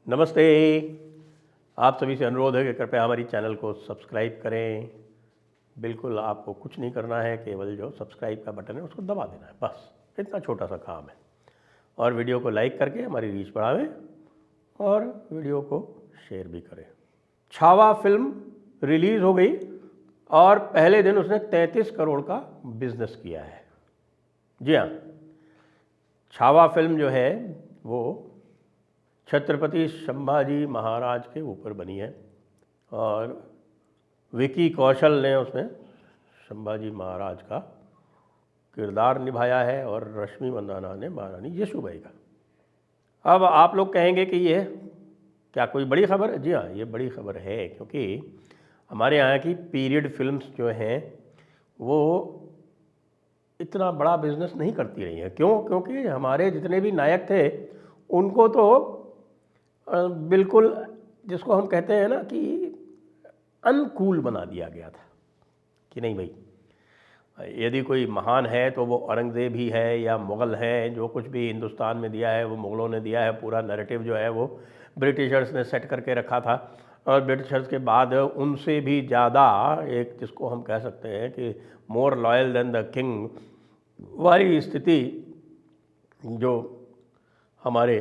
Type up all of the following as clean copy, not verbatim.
नमस्ते। आप सभी से अनुरोध है कि कृपया हमारी चैनल को सब्सक्राइब करें। बिल्कुल आपको कुछ नहीं करना है, केवल जो सब्सक्राइब का बटन है उसको दबा देना है, बस इतना छोटा सा काम है। और वीडियो को लाइक करके हमारी रीच बढ़ावें और वीडियो को शेयर भी करें। छावा फिल्म रिलीज़ हो गई और पहले दिन उसने 33 करोड़ का बिजनेस किया है। जी हाँ, छावा फिल्म जो है वो छत्रपति संभाजी महाराज के ऊपर बनी है और विकी कौशल ने उसमें संभाजी महाराज का किरदार निभाया है और रश्मि मंदाना ने महारानी येसुबाई का। अब आप लोग कहेंगे कि ये क्या कोई बड़ी खबर है? जी हाँ, ये बड़ी खबर है, क्योंकि हमारे यहाँ की पीरियड फिल्म्स जो हैं वो इतना बड़ा बिजनेस नहीं करती रही हैं। क्यों? क्योंकि हमारे जितने भी नायक थे उनको तो बिल्कुल, जिसको हम कहते हैं ना कि अनकूल बना दिया गया था कि नहीं भाई, यदि कोई महान है तो वो औरंगज़ेब ही है या मुग़ल है। जो कुछ भी हिंदुस्तान में दिया है वो मुग़लों ने दिया है। पूरा नैरेटिव जो है वो ब्रिटिशर्स ने सेट करके रखा था और ब्रिटिशर्स के बाद उनसे भी ज़्यादा एक, जिसको हम कह सकते हैं कि more loyal than the king वाली स्थिति जो हमारे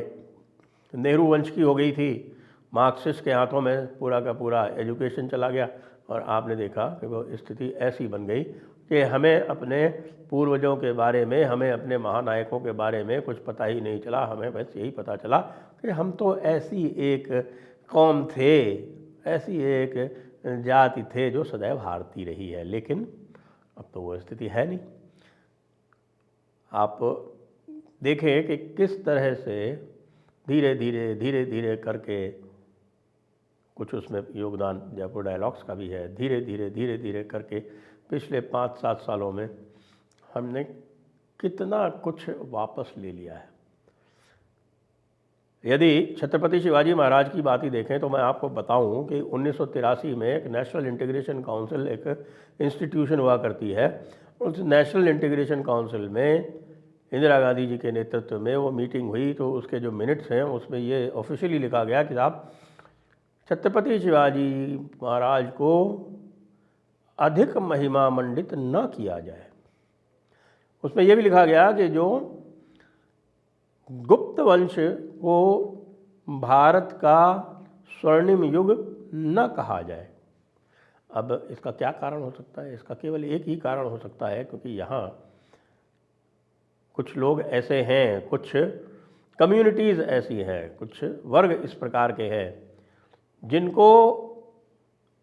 नेहरू वंश की हो गई थी। मार्क्सिस्ट के हाथों में पूरा का पूरा एजुकेशन चला गया और आपने देखा कि वो स्थिति ऐसी बन गई कि हमें अपने पूर्वजों के बारे में, हमें अपने महानायकों के बारे में कुछ पता ही नहीं चला। हमें बस यही पता चला कि हम तो ऐसी एक कौम थे, ऐसी एक जाति थे जो सदैव हारती रही है। लेकिन अब तो वो स्थिति है नहीं। आप देखें कि किस तरह से धीरे धीरे करके, कुछ उसमें योगदान जयपुर डायलॉग्स का भी है, धीरे धीरे करके पिछले 5-7 सालों में हमने कितना कुछ वापस ले लिया है। यदि छत्रपति शिवाजी महाराज की बात ही देखें तो मैं आपको बताऊं कि 1983 में एक नेशनल इंटीग्रेशन काउंसिल, एक इंस्टीट्यूशन हुआ करती है। उस नेशनल इंटीग्रेशन काउंसिल में इंदिरा गांधी जी के नेतृत्व में वो मीटिंग हुई, तो उसके जो मिनट्स हैं उसमें ये ऑफिशियली लिखा गया कि आप छत्रपति शिवाजी महाराज को अधिक महिमा मंडित न किया जाए। उसमें यह भी लिखा गया कि जो गुप्त वंश को भारत का स्वर्णिम युग न कहा जाए। अब इसका क्या कारण हो सकता है? इसका केवल एक ही कारण हो सकता है, क्योंकि यहाँ कुछ लोग ऐसे हैं, कुछ कम्युनिटीज़ ऐसी हैं, कुछ वर्ग इस प्रकार के हैं जिनको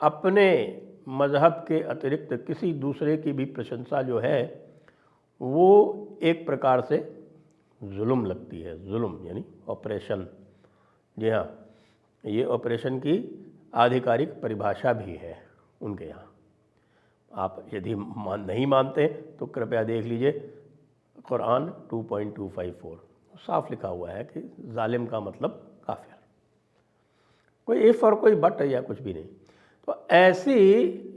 अपने मज़हब के अतिरिक्त किसी दूसरे की भी प्रशंसा जो है वो एक प्रकार से जुल्म लगती है। जुल्म यानी ऑपरेशन। जी हाँ, ये ऑपरेशन की आधिकारिक परिभाषा भी है उनके यहाँ। आप यदि नहीं मानते तो कृपया देख लीजिए, कुरान 2.254 साफ लिखा हुआ है कि जालिम का मतलब काफिर। कोई इफ़ और कोई बट या कुछ भी नहीं। तो ऐसी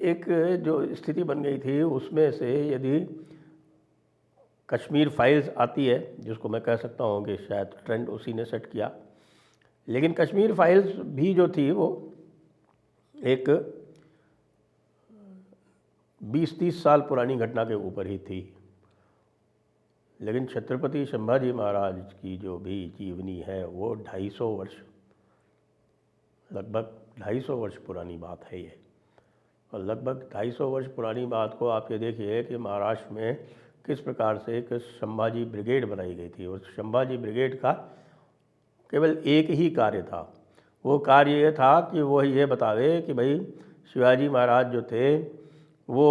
एक जो स्थिति बन गई थी, उसमें से यदि कश्मीर फाइल्स आती है, जिसको मैं कह सकता हूँ कि शायद ट्रेंड उसी ने सेट किया, लेकिन कश्मीर फाइल्स भी जो थी वो एक 20-30 साल पुरानी घटना के ऊपर ही थी। लेकिन छत्रपति संभाजी महाराज की जो भी जीवनी है वो 250 वर्ष, लगभग 250 वर्ष पुरानी बात है ये। और लगभग 250 वर्ष पुरानी बात को आप ये देखिए कि महाराष्ट्र में किस प्रकार से एक संभाजी ब्रिगेड बनाई गई थी। और संभाजी ब्रिगेड का केवल एक ही कार्य था। वो कार्य ये था कि वो ये बतावे कि भाई शिवाजी महाराज जो थे वो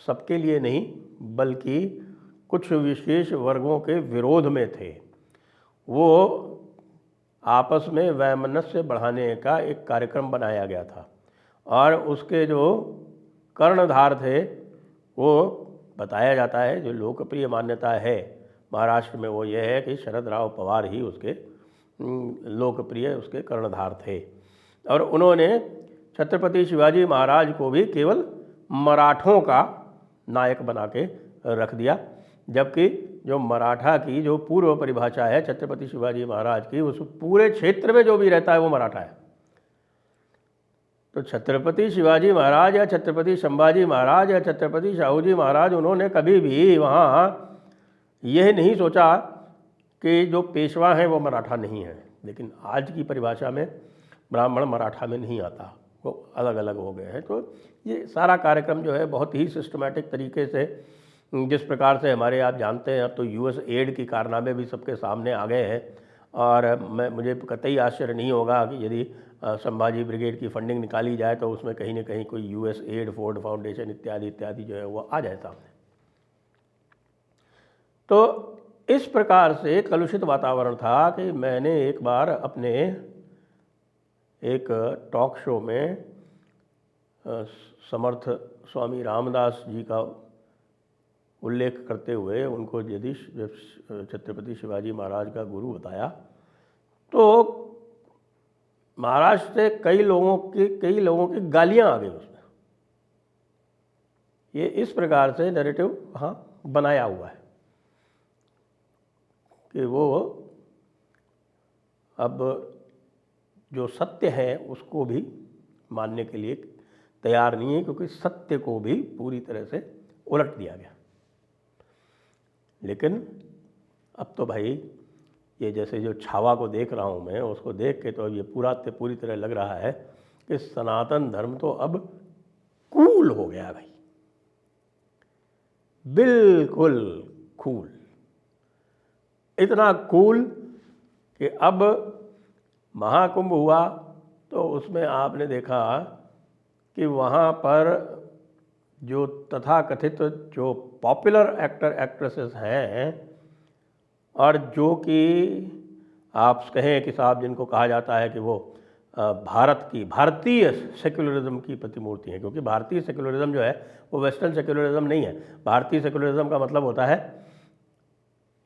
सबके लिए नहीं बल्कि कुछ विशेष वर्गों के विरोध में थे। वो आपस में वैमनस्य बढ़ाने का एक कार्यक्रम बनाया गया था और उसके जो कर्णधार थे वो बताया जाता है, जो लोकप्रिय मान्यता है महाराष्ट्र में वो ये है कि शरद राव पवार ही उसके लोकप्रिय उसके कर्णधार थे। और उन्होंने छत्रपति शिवाजी महाराज को भी केवल मराठों का नायक बना के रख दिया, जबकि जो मराठा की जो पूर्व परिभाषा है छत्रपति शिवाजी महाराज की, उस पूरे क्षेत्र में जो भी रहता है वो मराठा है। तो छत्रपति शिवाजी महाराज या छत्रपति संभाजी महाराज या छत्रपति शाहू महाराज, उन्होंने कभी भी वहाँ यह नहीं सोचा कि जो पेशवा हैं वो मराठा नहीं है। लेकिन आज की परिभाषा में ब्राह्मण मराठा में नहीं आता, वो अलग अलग हो गए हैं। तो ये सारा कार्यक्रम जो है बहुत ही सिस्टमैटिक तरीके से, जिस प्रकार से हमारे आप जानते हैं, अब तो यूएस एड की कारनामे भी सबके सामने आ गए हैं। और मुझे कतई आश्चर्य नहीं होगा कि यदि संभाजी ब्रिगेड की फंडिंग निकाली जाए तो उसमें कहीं ना कहीं कोई यूएस एड, फोर्ड फाउंडेशन इत्यादि इत्यादि जो है वो आ जाए सामने। तो इस प्रकार से कलुषित वातावरण था कि मैंने एक बार अपने एक टॉक शो में समर्थ स्वामी रामदास जी का उल्लेख करते हुए उनको यदि छत्रपति शिवाजी महाराज का गुरु बताया, तो महाराष्ट्र से कई लोगों की गालियां आ गई उसमें। ये इस प्रकार से नैरेटिव वहाँ बनाया हुआ है कि वो अब जो सत्य है उसको भी मानने के लिए तैयार नहीं है, क्योंकि सत्य को भी पूरी तरह से उलट दिया गया। लेकिन अब तो भाई ये जैसे जो छावा को देख रहा हूँ मैं, उसको देख के तो अब ये पूरी तरह लग रहा है कि सनातन धर्म तो अब कूल हो गया भाई, बिल्कुल कूल। इतना कूल कि अब महाकुंभ हुआ तो उसमें आपने देखा कि वहाँ पर जो तथाकथित जो पॉपुलर एक्टर एक्ट्रेसेस हैं, और जो कि आप कहें कि साहब जिनको कहा जाता है कि वो भारतीय सेक्युलरिज्म की प्रतिमूर्ति है, क्योंकि भारतीय सेक्युलरिज्म जो है वो वेस्टर्न सेक्युलरिज्म नहीं है। भारतीय सेक्युलरिज्म का मतलब होता है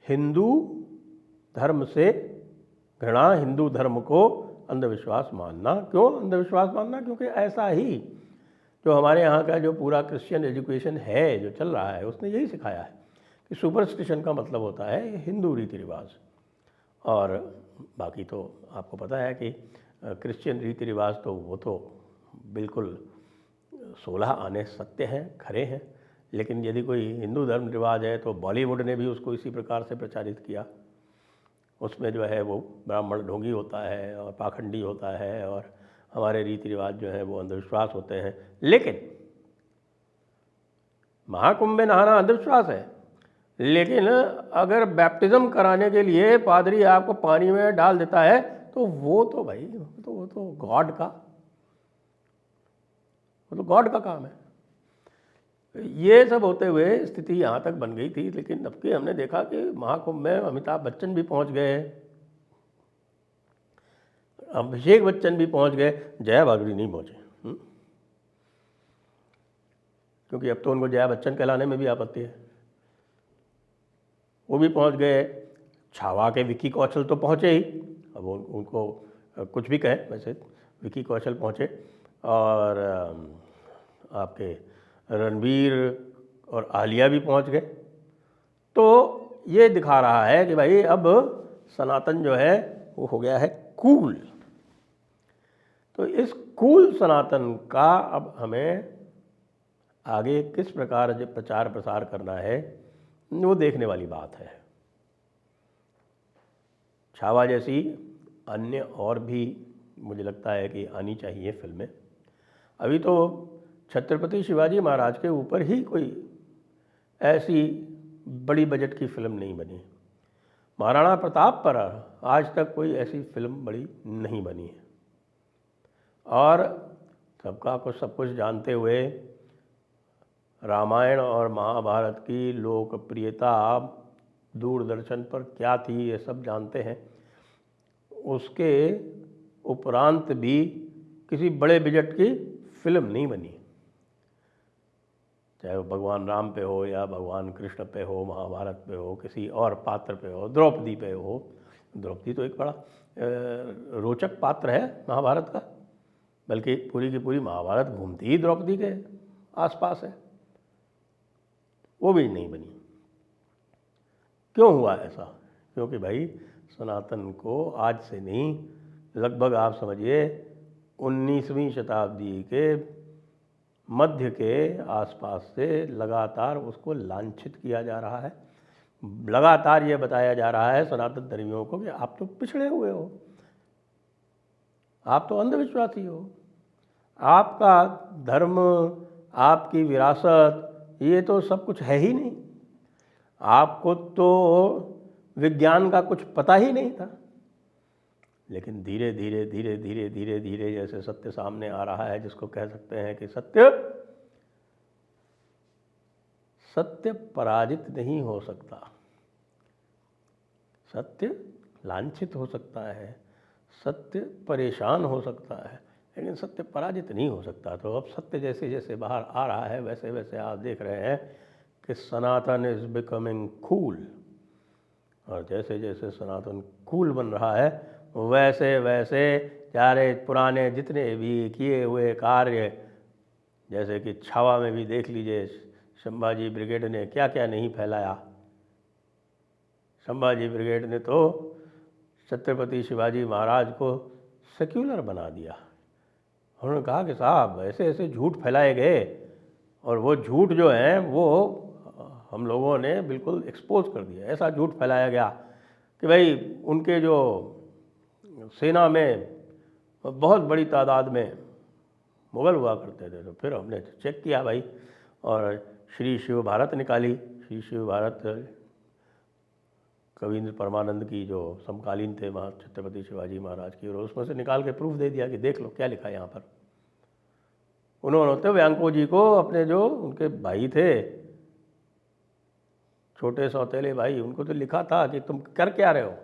हिंदू धर्म से घृणा, हिंदू धर्म को अंधविश्वास मानना। क्यों अंधविश्वास मानना? क्योंकि ऐसा ही जो हमारे यहाँ का जो पूरा क्रिश्चियन एजुकेशन है जो चल रहा है, उसने यही सिखाया है कि सुपरस्टिशन का मतलब होता है हिंदू रीति रिवाज। और बाकी तो आपको पता है कि क्रिश्चियन रीति रिवाज तो वो तो बिल्कुल 16 आने सत्य हैं, खरे हैं। लेकिन यदि कोई हिंदू धर्म रिवाज है तो बॉलीवुड ने भी उसको इसी प्रकार से प्रचारित किया। उसमें जो है वो ब्राह्मण ढोंगी होता है और पाखंडी होता है, और हमारे रीति रिवाज जो है वो अंधविश्वास होते हैं। लेकिन महाकुंभ में नहाना अंधविश्वास है, लेकिन अगर बैप्टिज्म कराने के लिए पादरी आपको पानी में डाल देता है तो वो तो भाई वो तो गॉड का काम है। ये सब होते हुए स्थिति यहाँ तक बन गई थी। लेकिन अब के हमने देखा कि महाकुंभ में अमिताभ बच्चन भी पहुँच गए, अभिषेक बच्चन भी पहुँच गए, जया भादुरी नहीं पहुँचे। क्योंकि अब तो उनको जया बच्चन कहलाने में भी आपत्ति है। वो भी पहुँच गए। छावा के विकी कौशल तो पहुँचे ही, अब उनको कुछ भी कहे, वैसे विकी कौशल पहुँचे। और आपके रणबीर और आलिया भी पहुँच गए। तो ये दिखा रहा है कि भाई अब सनातन जो है वो हो गया है कूल। तो इस कूल सनातन का अब हमें आगे किस प्रकार से प्रचार प्रसार करना है वो देखने वाली बात है। छावा जैसी अन्य और भी मुझे लगता है कि आनी चाहिए फिल्में। अभी तो छत्रपति शिवाजी महाराज के ऊपर ही कोई ऐसी बड़ी बजट की फिल्म नहीं बनी। महाराणा प्रताप पर आज तक कोई ऐसी फिल्म बड़ी नहीं बनी है। और सबका कुछ सब कुछ जानते हुए रामायण और महाभारत की लोकप्रियता दूरदर्शन पर क्या थी ये सब जानते हैं। उसके उपरांत भी किसी बड़े बजट की फिल्म नहीं बनी, चाहे वो भगवान राम पे हो या भगवान कृष्ण पे हो, महाभारत पे हो, किसी और पात्र पे हो, द्रौपदी पे हो। द्रौपदी तो एक बड़ा रोचक पात्र है महाभारत का, बल्कि पूरी की पूरी महाभारत घूमती ही द्रौपदी के आसपास है। वो भी नहीं बनी। क्यों हुआ ऐसा? क्योंकि भाई सनातन को आज से नहीं, लगभग आप समझिए 19वीं शताब्दी के मध्य के आसपास से लगातार उसको लांछित किया जा रहा है। लगातार ये बताया जा रहा है सनातन धर्मियों को कि आप तो पिछड़े हुए हो, आप तो अंधविश्वासी हो, आपका धर्म, आपकी विरासत, ये तो सब कुछ है ही नहीं, आपको तो विज्ञान का कुछ पता ही नहीं था। लेकिन धीरे धीरे धीरे धीरे धीरे धीरे जैसे सत्य सामने आ रहा है, जिसको कह सकते हैं कि सत्य पराजित नहीं हो सकता, सत्य लांछित हो सकता है, सत्य परेशान हो सकता है, लेकिन सत्य पराजित नहीं हो सकता। तो अब सत्य जैसे जैसे बाहर आ रहा है वैसे वैसे आप देख रहे हैं कि सनातन इज़ बिकमिंग कूल, और जैसे जैसे सनातन कूल बन रहा है वैसे वैसे सारे पुराने जितने भी किए हुए कार्य, जैसे कि छावा में भी देख लीजिए संभाजी ब्रिगेड ने क्या क्या नहीं फैलाया। संभाजी ब्रिगेड ने तो छत्रपति शिवाजी महाराज को सेक्युलर बना दिया। उन्होंने कहा कि साहब ऐसे ऐसे झूठ फैलाए गए, और वो झूठ जो हैं वो हम लोगों ने बिल्कुल एक्सपोज कर दिया। ऐसा झूठ फैलाया गया कि भाई उनके जो सेना में बहुत बड़ी तादाद में मुग़ल हुआ करते थे। तो फिर हमने चेक किया भाई, और श्री शिव भारत निकाली। श्री शिव भारत कविंद्र परमानंद की जो समकालीन थे वहाँ छत्रपति शिवाजी महाराज की, और उसमें से निकाल के प्रूफ दे दिया कि देख लो क्या लिखा है यहाँ पर। उन्होंने तो व्यांको जी को, अपने जो उनके भाई थे, छोटे सौतेले भाई, उनको तो लिखा था कि तुम कर क्या रहे हो,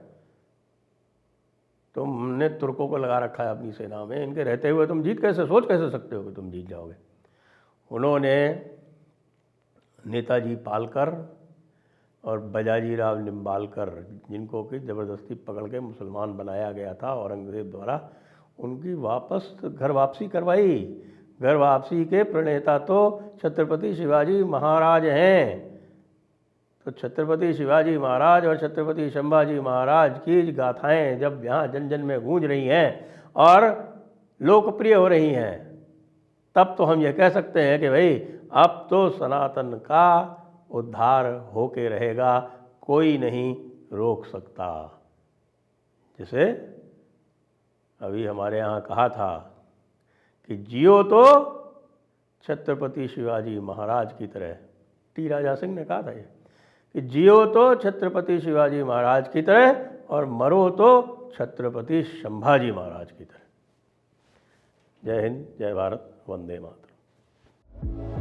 तुमने तुर्कों को लगा रखा है अपनी सेना में, इनके रहते हुए तुम जीत कैसे, सोच कैसे सकते हो कि तुम जीत जाओगे। उन्होंने नेताजी पालकर और बजाजीराव निम्बालकर, जिनको कि ज़बरदस्ती पकड़ के मुसलमान बनाया गया था औरंगज़ेब द्वारा, उनकी वापस घर वापसी करवाई। घर वापसी के प्रणेता तो छत्रपति शिवाजी महाराज हैं। तो छत्रपति शिवाजी महाराज और छत्रपति संभाजी महाराज की गाथाएं जब यहाँ जन जन में गूंज रही हैं और लोकप्रिय हो रही हैं, तब तो हम ये कह सकते हैं कि भाई अब तो सनातन का उद्धार होके रहेगा, कोई नहीं रोक सकता। जैसे अभी हमारे यहाँ कहा था कि जियो तो छत्रपति शिवाजी महाराज की तरह, टी राजा सिंह ने कहा था ये कि जियो तो छत्रपति शिवाजी महाराज की तरह और मरो तो छत्रपति संभाजी महाराज की तरह। जय हिंद, जय भारत, वंदे मातरम।